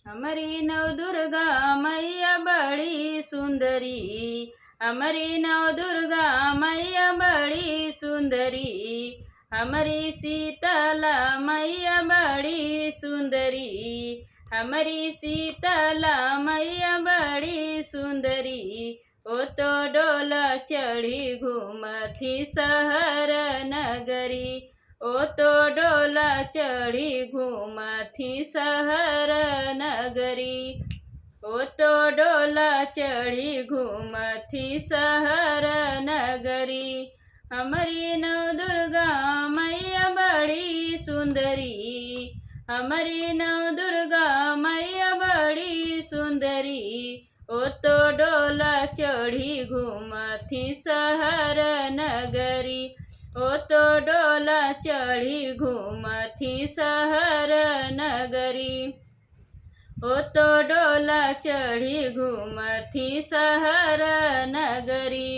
हमारी नवदुर्गा मैया बड़ी सुंदरी, हमारी नवदुर्गा मैया बड़ी सुंदरी, हमारी शीतला मैया बड़ी सुंदरी, हमारी शीतला मैया बड़ी सुंदरी। ओ तो डोला चढ़ी घूमती शहर नगरी, ओ तो डोला चढ़ी घूमती शहर नगरी, ओ तो डोला चढ़ी घूमती शहर नगरी। हमारी नवदुर्गा मैया बड़ी सुंदरी, हमारी नवदुर्गा मैया बड़ी सुंदरी। ओ तो डोला चढ़ी घूमती शहर नगरी, ओ तो डोला चढ़ी घूमती शहर नगरी, ओ तो डोला चढ़ी घूमती शहर नगरी।